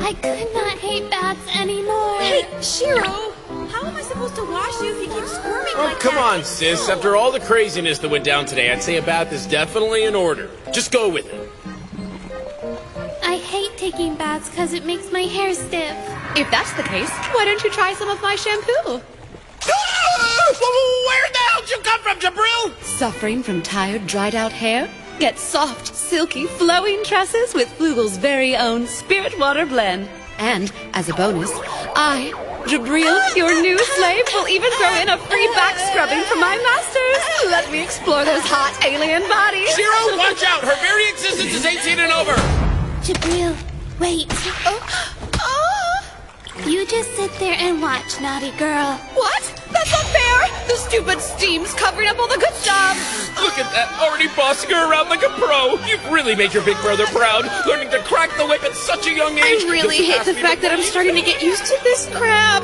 I could not hate baths anymore. Hey, Shiro! How am I supposed to wash you if you keep squirming like that? Come on, sis. After all the craziness that went down today, I'd say a bath is definitely in order. Just go with it. I hate taking baths because it makes my hair stiff. If that's the case, why don't you try some of my shampoo? Where the hell did you come from, Jabril? Suffering from tired, dried-out hair? Get soft, silky, flowing tresses with Flugel's very own Spirit Water Blend. And, as a bonus, I, Jabril, your new slave, will even throw in a free back scrubbing from my masters. Let me explore those hot alien bodies. Shiro, watch out! Her very existence is 18 and over! Jabril, wait. You just sit there and watch, naughty girl. What? That's not fair! The stupid steam's covering up all the good stuff! Look at that, already bossing her around like a pro! You've really made your big brother proud, learning to crack the whip at such a young age! I really hate the fact that I'm starting to get used to this crap!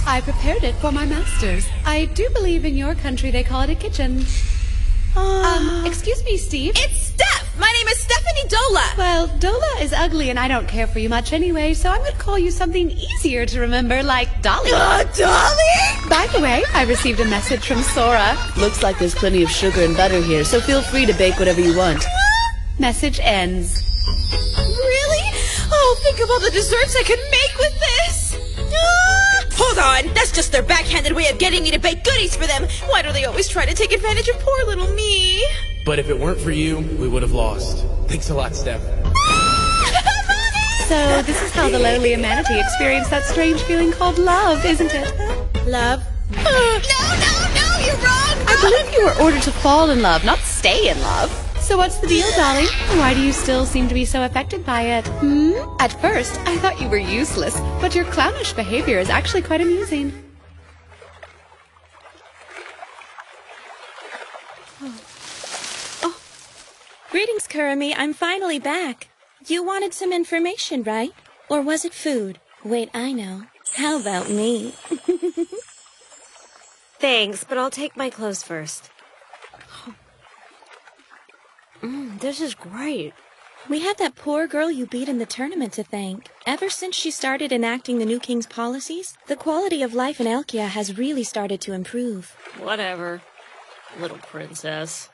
I prepared it for my masters. I do believe in your country they call it a kitchen. Excuse me, Steve. It's Steph! My name is Stephanie Dola! Well, Dola is ugly and I don't care for you much anyway, so I'm gonna call you something easier to remember, like Dolly. Dolly? By the way, I received a message from Sora. Looks like there's plenty of sugar and butter here, so feel free to bake whatever you want. Message ends. Really? Oh, think of all the desserts I could make with this! Hold on! That's just their backhanded way of getting me to bake goodies for them! Why do they always try to take advantage of poor little me? But if it weren't for you, we would have lost. Thanks a lot, Steph. So, this is how the lowly Amanity experienced that strange feeling called love, isn't it? Love? No, you're wrong! I believe you were ordered to fall in love, not stay in love. So what's the deal, Dolly? Why do you still seem to be so affected by it? At first, I thought you were useless, but your clownish behavior is actually quite amusing. Oh. Greetings, Kurumi. I'm finally back. You wanted some information, right? Or was it food? Wait, I know. How about me? Thanks, but I'll take my clothes first. This is great. We have that poor girl you beat in the tournament to thank. Ever since she started enacting the new king's policies, the quality of life in Elkia has really started to improve. Whatever. Little princess.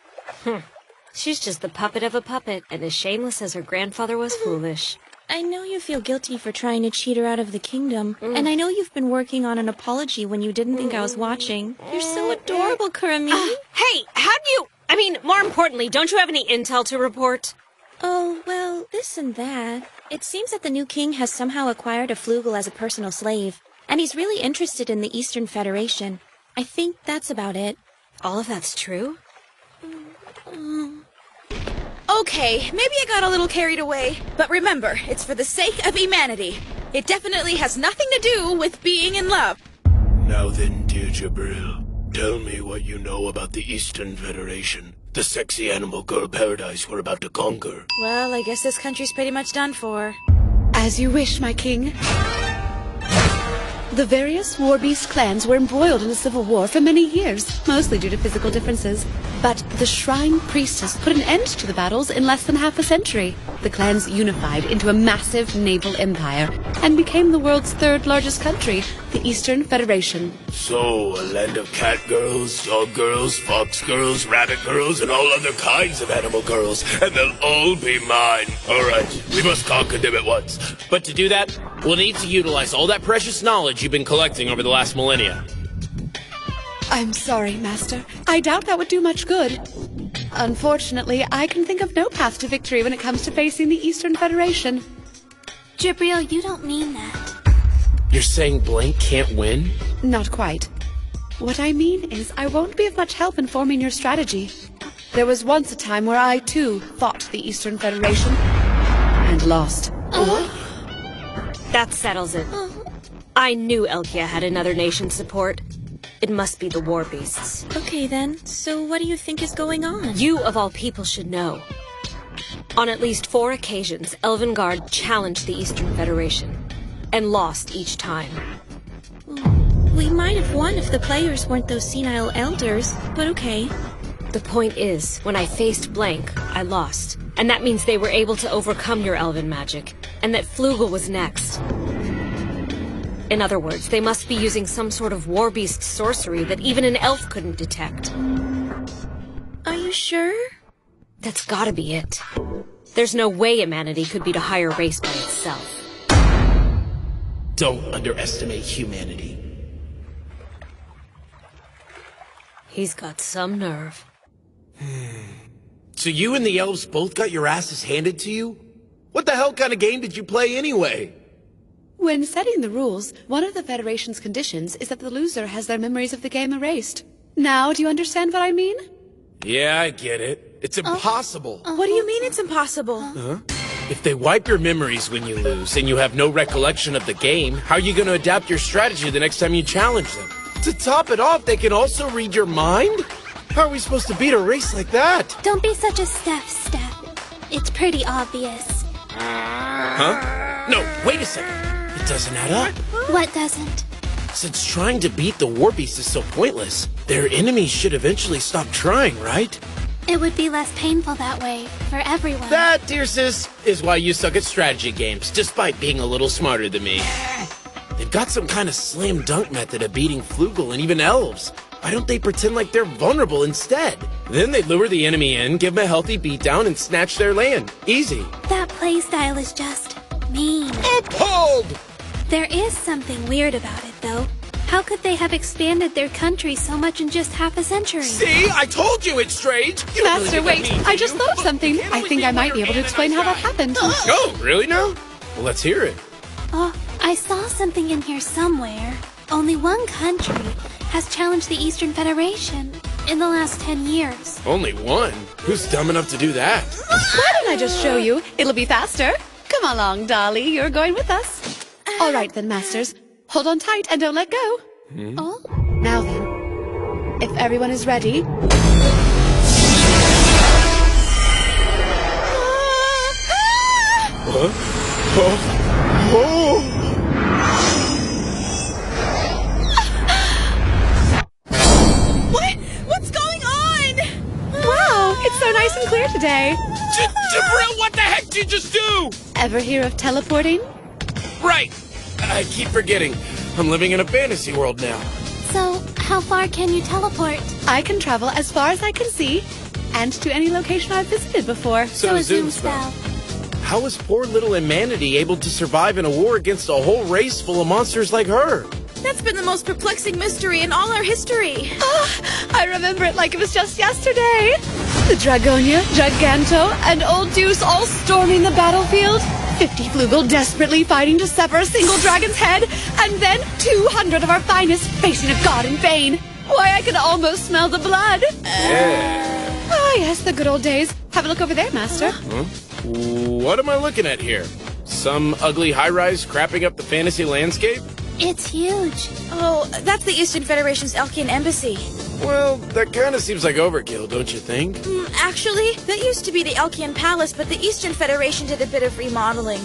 She's just the puppet of a puppet, and as shameless as her grandfather was foolish. I know you feel guilty for trying to cheat her out of the kingdom, and I know you've been working on an apology when you didn't think I was watching. You're so adorable, Kurumi. Hey, how do you... I mean, more importantly, don't you have any intel to report? Oh, well, this and that. It seems that the new king has somehow acquired a Flugel as a personal slave, and he's really interested in the Eastern Federation. I think that's about it. All of that's true? Okay, maybe I got a little carried away, but remember, it's for the sake of humanity. It definitely has nothing to do with being in love. Now then, dear Jabril, Tell me what you know about the Eastern Federation, the sexy animal girl paradise we're about to conquer. Well, I guess this country's pretty much done for. As you wish, my king. The various war beast clans were embroiled in a civil war for many years, mostly due to physical differences. But the Shrine Priestess put an end to the battles in less than half a century. The clans unified into a massive naval empire and became the world's third largest country, the Eastern Federation. So, a land of cat girls, dog girls, fox girls, rabbit girls, and all other kinds of animal girls, and they'll all be mine. Alright, we must conquer them at once. But to do that, we'll need to utilize all that precious knowledge you've been collecting over the last millennia. I'm sorry, Master. I doubt that would do much good. Unfortunately, I can think of no path to victory when it comes to facing the Eastern Federation. Jabril, you don't mean that. You're saying Blank can't win? Not quite. What I mean is I won't be of much help in forming your strategy. There was once a time where I, too, fought the Eastern Federation and lost. That settles it. I knew Elkia had another nation's support. It must be the war beasts. Okay then, so what do you think is going on? You, of all people, should know. On at least 4 occasions, Elvengard challenged the Eastern Federation, and lost each time. We might have won if the players weren't those senile elders, but okay. The point is, when I faced Blank, I lost. And that means they were able to overcome your elven magic, and that Flugel was next. In other words, they must be using some sort of war beast sorcery that even an elf couldn't detect. Are you sure? That's gotta be it. There's no way humanity could beat a higher race by itself. Don't underestimate humanity. He's got some nerve. So you and the elves both got your asses handed to you? What the hell kind of game did you play anyway? When setting the rules, one of the Federation's conditions is that the loser has their memories of the game erased. Now, do you understand what I mean? Yeah, I get it. It's impossible. What do you mean it's impossible? If they wipe your memories when you lose and you have no recollection of the game, how are you going to adapt your strategy the next time you challenge them? To top it off, they can also read your mind? How are we supposed to beat a race like that? Don't be such a Steph. It's pretty obvious. Huh? No, wait a second. It doesn't add up. What doesn't? Since trying to beat the war beast is so pointless, their enemies should eventually stop trying, right? It would be less painful that way, for everyone. That, dear sis, is why you suck at strategy games, despite being a little smarter than me. They've got some kind of slam dunk method of beating Flugel and even elves. Why don't they pretend like they're vulnerable instead? Then they lure the enemy in, give them a healthy beatdown, and snatch their land. Easy. That playstyle is just mean. Appalled! There is something weird about it, though. How could they have expanded their country so much in just half a century? See? I told you it's strange! You don't Master, really wait. get that I just thought of something. I think I might be able to explain how that happened. Oh, really now? Well, let's hear it. Oh, I saw something in here somewhere. Only one country has challenged the Eastern Federation in the last 10 years. Only one? Who's dumb enough to do that? Why don't I just show you? It'll be faster. Come along, Dolly. You're going with us. All right then, Masters. Hold on tight and don't let go. Oh? Now then, if everyone is ready... What's going on? Wow, it's so nice and clear today. Jabril, what the heck did you just do? Ever hear of teleporting? Right. I keep forgetting. I'm living in a fantasy world now. So, how far can you teleport? I can travel as far as I can see, and to any location I've visited before. So a zoom spell. How was poor little Humanity able to survive in a war against a whole race full of monsters like her? That's been the most perplexing mystery in all our history. I remember it like it was just yesterday. The Dragonia, Giganto, and Old Deuce all storming the battlefield. 50 Flugel desperately fighting to sever a single dragon's head, and then 200 of our finest facing a god in vain. Why, I can almost smell the blood. Ah, yes, the good old days. Have a look over there, Master. Huh? What am I looking at here? Some ugly high-rise crapping up the fantasy landscape? It's huge. Oh, that's the Eastern Federation's Elkian embassy. Well, that kind of seems like overkill, don't you think? Actually, that used to be the Elkian Palace, but the Eastern Federation did a bit of remodeling.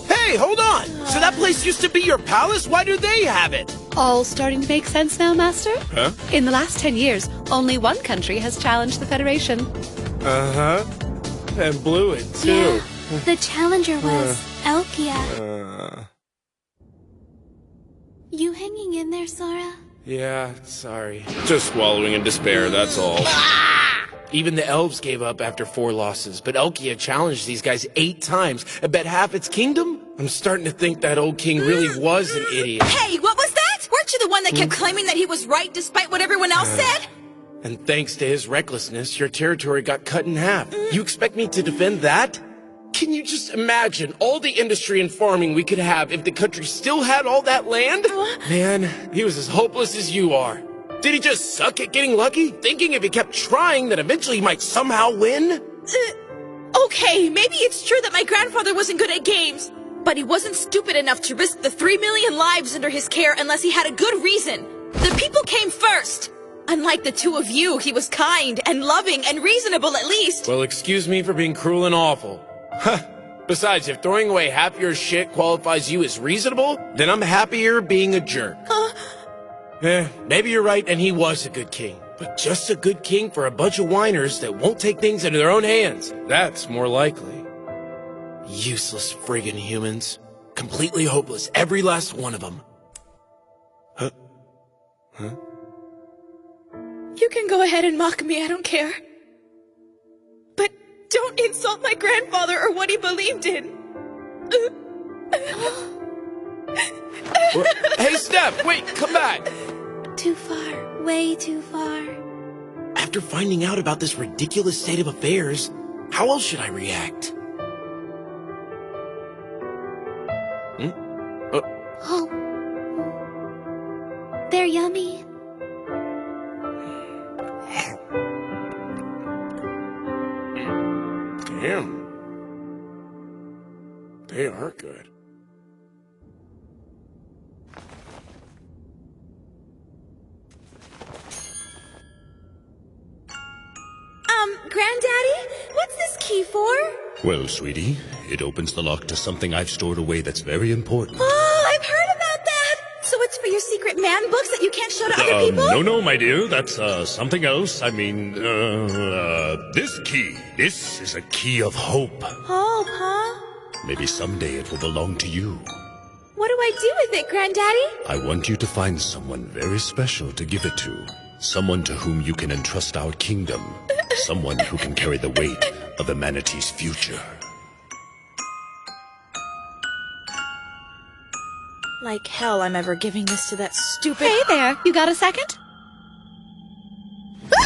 Hey, hold on! So that place used to be your palace? Why do they have it? All starting to make sense now, Master? Huh? In the last 10 years, only one country has challenged the Federation. Uh-huh. And blew it, too. Yeah, the challenger was Elkia. You hanging in there, Sora? Yeah, sorry. Just swallowing in despair, that's all. Even the elves gave up after 4 losses, but Elkia challenged these guys 8 times. I bet half its kingdom? I'm starting to think that old king really was an idiot. Hey, what was that? Weren't you the one that kept claiming that he was right despite what everyone else said? And thanks to his recklessness, your territory got cut in half. You expect me to defend that? Can you just imagine all the industry and farming we could have if the country still had all that land? Man, he was as hopeless as you are. Did he just suck at getting lucky, thinking if he kept trying that eventually he might somehow win? Okay, maybe it's true that my grandfather wasn't good at games, but he wasn't stupid enough to risk the 3 million lives under his care unless he had a good reason. The people came first. Unlike the two of you, he was kind and loving and reasonable at least. Well, excuse me for being cruel and awful. Huh. Besides, if throwing away half your shit qualifies you as reasonable, then I'm happier being a jerk. Maybe you're right and he was a good king. But just a good king for a bunch of whiners that won't take things into their own hands. That's more likely. Useless friggin' humans. Completely hopeless, every last one of them. Huh? You can go ahead and mock me, I don't care. But don't insult my grandfather or what he believed in. Hey, Steph, wait, come back. Too far. Way too far. After finding out about this ridiculous state of affairs, how else should I react? Oh. They're yummy. Damn. They are good. Granddaddy, what's this key for? Well, sweetie, it opens the lock to something I've stored away that's very important. Oh, I've heard about that. So it's for your secret man books that you can't show to other people? No, my dear, that's something else. I mean, this key. This is a key of hope. Hope, huh? Maybe someday it will belong to you. What do I do with it, Granddaddy? I want you to find someone very special to give it to. Someone to whom you can entrust our kingdom. Someone who can carry the weight of humanity's future. Like hell I'm ever giving this to that stupid... Hey there, you got a second? What the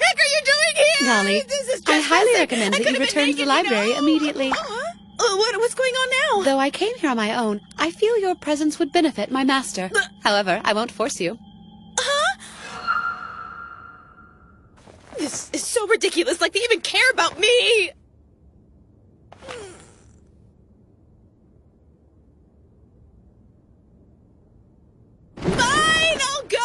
heck are you doing here? Dolly, This is I highly trespassing. recommend I that could you have been return to the naked, library immediately. What's going on now? Though I came here on my own, I feel your presence would benefit my master. However, I won't force you. This is so ridiculous, like they even care about me! Fine, I'll go!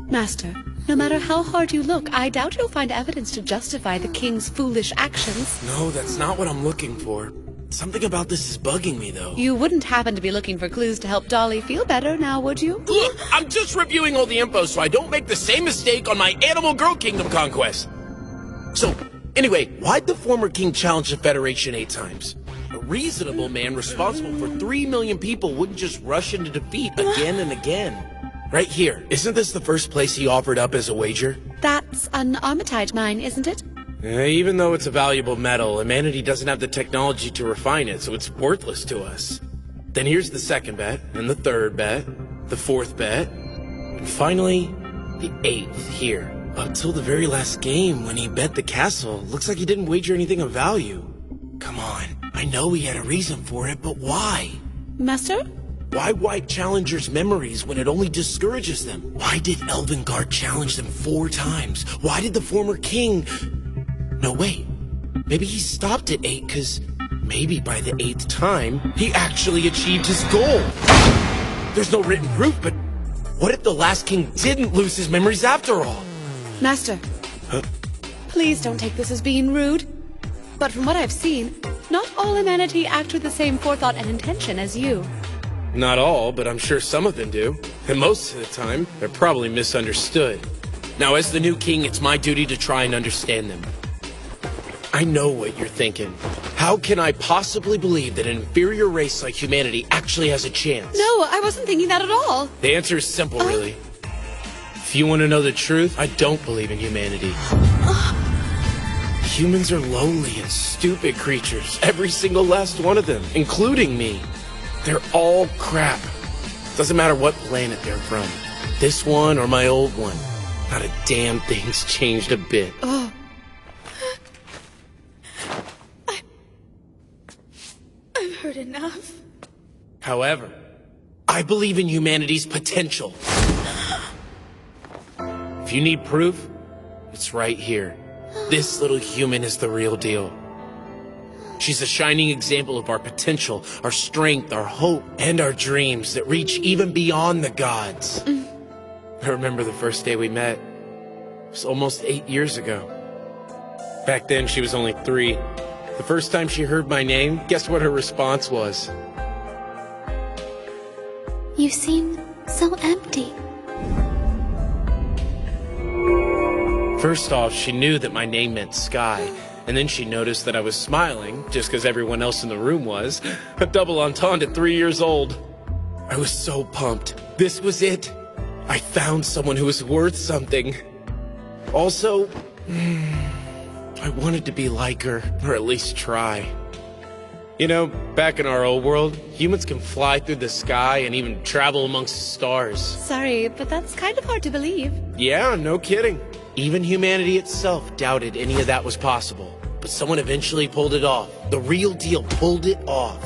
Master, no matter how hard you look, I doubt you'll find evidence to justify the king's foolish actions. No, that's not what I'm looking for. Something about this is bugging me, though. You wouldn't happen to be looking for clues to help Dolly feel better, now would you? Look, I'm just reviewing all the info so I don't make the same mistake on my Animal Girl Kingdom conquest. So, anyway, why'd the former king challenge the Federation 8 times? A reasonable man responsible for 3 million people wouldn't just rush into defeat again and again. Right here, isn't this the first place he offered up as a wager? That's an Armatide mine, isn't it? Even though it's a valuable metal, humanity doesn't have the technology to refine it, so it's worthless to us. Then here's the second bet, and the third bet, the fourth bet, and finally, the 8th here. Up till the very last game, when he bet the castle, looks like he didn't wager anything of value. Come on, I know he had a reason for it, but why? Master? Why wipe challengers' memories when it only discourages them? Why did Elvengard challenge them 4 times? Why did the former king... No, wait. Maybe he stopped at 8 because maybe by the 8th time, he actually achieved his goal. There's no written proof, but what if the last king didn't lose his memories after all? Master, please don't take this as being rude. But from what I've seen, not all humanity act with the same forethought and intention as you. Not all, but I'm sure some of them do. And most of the time, they're probably misunderstood. Now, as the new king, it's my duty to try and understand them. I know what you're thinking. How can I possibly believe that an inferior race like humanity actually has a chance? No, I wasn't thinking that at all. The answer is simple, really. If you want to know the truth, I don't believe in humanity. Humans are lonely and stupid creatures. Every single last one of them, including me. They're all crap. Doesn't matter what planet they're from. This one or my old one. Not a damn thing's changed a bit. Oh. I've heard enough. However, I believe in humanity's potential. If you need proof, it's right here. This little human is the real deal. She's a shining example of our potential, our strength, our hope, and our dreams that reach even beyond the gods. I remember the first day we met. It was almost 8 years ago. Back then, she was only 3. The first time she heard my name, guess what her response was? You seem so empty. First off, she knew that my name meant sky, and then she noticed that I was smiling, just because everyone else in the room was. A double entendre at 3 years old. I was so pumped. This was it. I found someone who was worth something. Also, I wanted to be like her, or at least try. You know, back in our old world, humans can fly through the sky and even travel amongst the stars. Sorry, but that's kind of hard to believe. Yeah, no kidding. Even humanity itself doubted any of that was possible. But someone eventually pulled it off. The real deal pulled it off.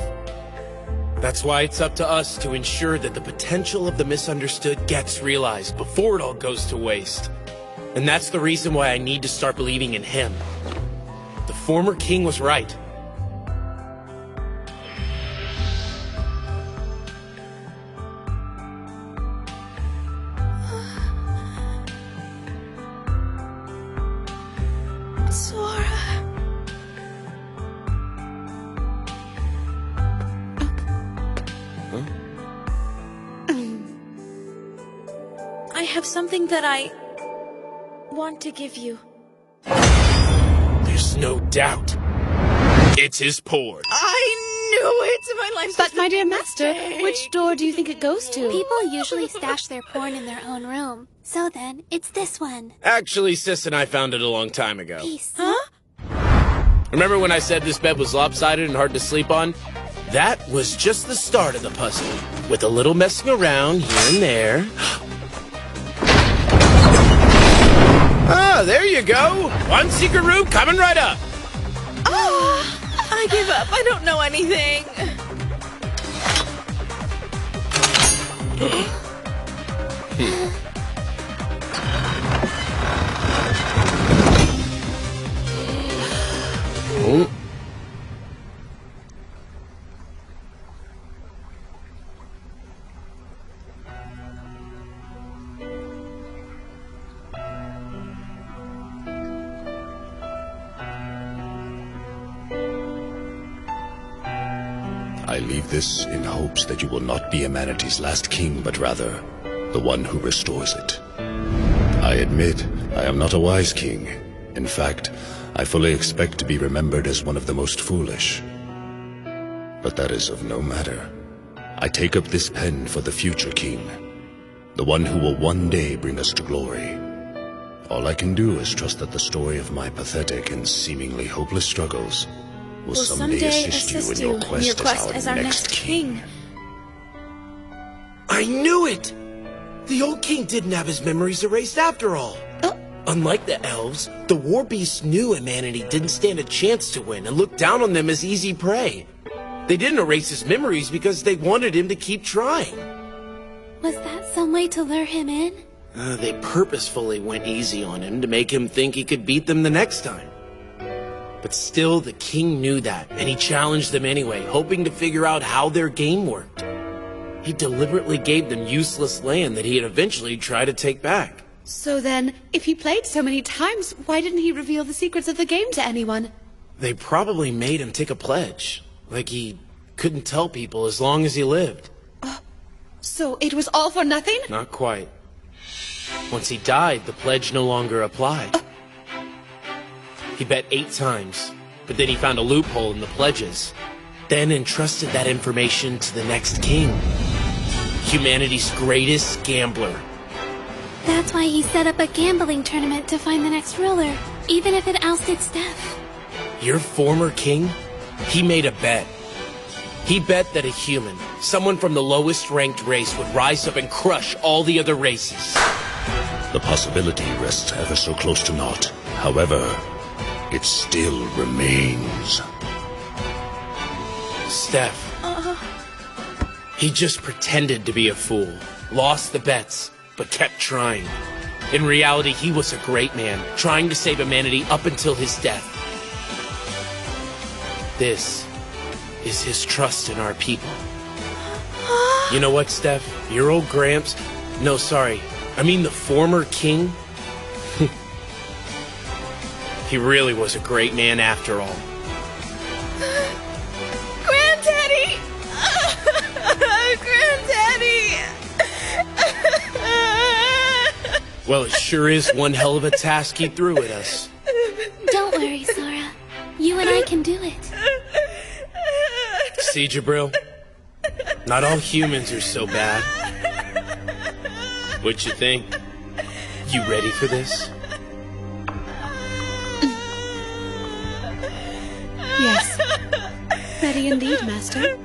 That's why it's up to us to ensure that the potential of the misunderstood gets realized before it all goes to waste. And that's the reason why I need to start believing in him. The former king was right. Sora. I have something that I want to give you. There's no doubt. It's his port. I knew it! My life's But just a my dear master, mistake. which door do you think it goes to? People usually stash their porn in their own room. So then, it's this one. Actually, Sis and I found it a long time ago. Peace. Remember when I said this bed was lopsided and hard to sleep on? That was just the start of the puzzle, with a little messing around here and there. Ah, there you go! One secret room coming right up! I give up. I don't know anything. I leave this in hopes that you will not be humanity's last king, but rather the one who restores it. I admit, I am not a wise king. In fact, I fully expect to be remembered as one of the most foolish. But that is of no matter. I take up this pen for the future king, the one who will one day bring us to glory. All I can do is trust that the story of my pathetic and seemingly hopeless struggles will someday assist you in your quest as our next king. I knew it! The old king didn't have his memories erased after all. Unlike the elves, the war beasts knew humanity didn't stand a chance to win and looked down on them as easy prey. They didn't erase his memories because they wanted him to keep trying. Was that some way to lure him in? They purposefully went easy on him to make him think he could beat them the next time. But still, the king knew that, and he challenged them anyway, hoping to figure out how their game worked. He deliberately gave them useless land that he'd eventually try to take back. So then, if he played so many times, why didn't he reveal the secrets of the game to anyone? They probably made him take a pledge, like he couldn't tell people as long as he lived. So it was all for nothing? Not quite. Once he died, the pledge no longer applied. He bet 8 times, but then he found a loophole in the pledges, then entrusted that information to the next king, humanity's greatest gambler. That's why he set up a gambling tournament to find the next ruler, even if it ousted Steph. Your former king? He made a bet. He bet that a human, someone from the lowest ranked race, would rise up and crush all the other races. The possibility rests ever so close to naught. However, it still remains. Steph. He just pretended to be a fool, lost the bets, but kept trying. In reality, he was a great man, trying to save humanity up until his death. This is his trust in our people. You know what, Steph? Your old Gramps... No, sorry. I mean the former king? He really was a great man after all. Granddaddy! Granddaddy! Well, it sure is one hell of a task he threw at us. Don't worry, Sora. You and I can do it. See, Jabril? Not all humans are so bad. What you think? You ready for this? Yes. Ready indeed, Master.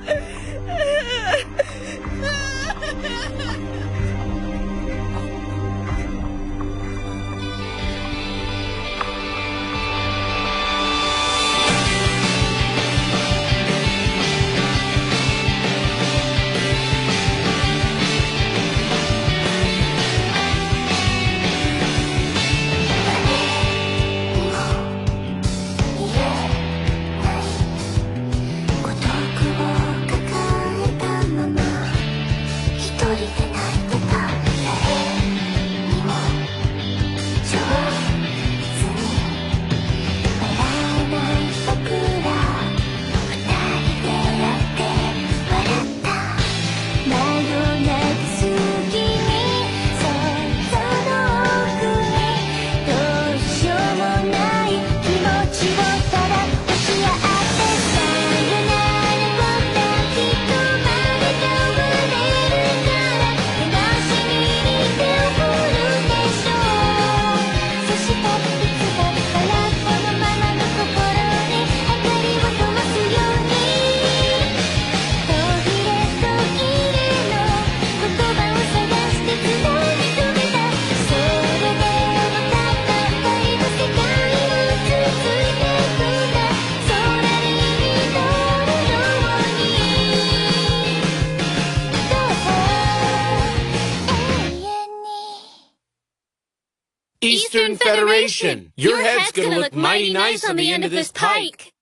Eastern Federation! Your head's gonna look mighty nice on the end of this pike!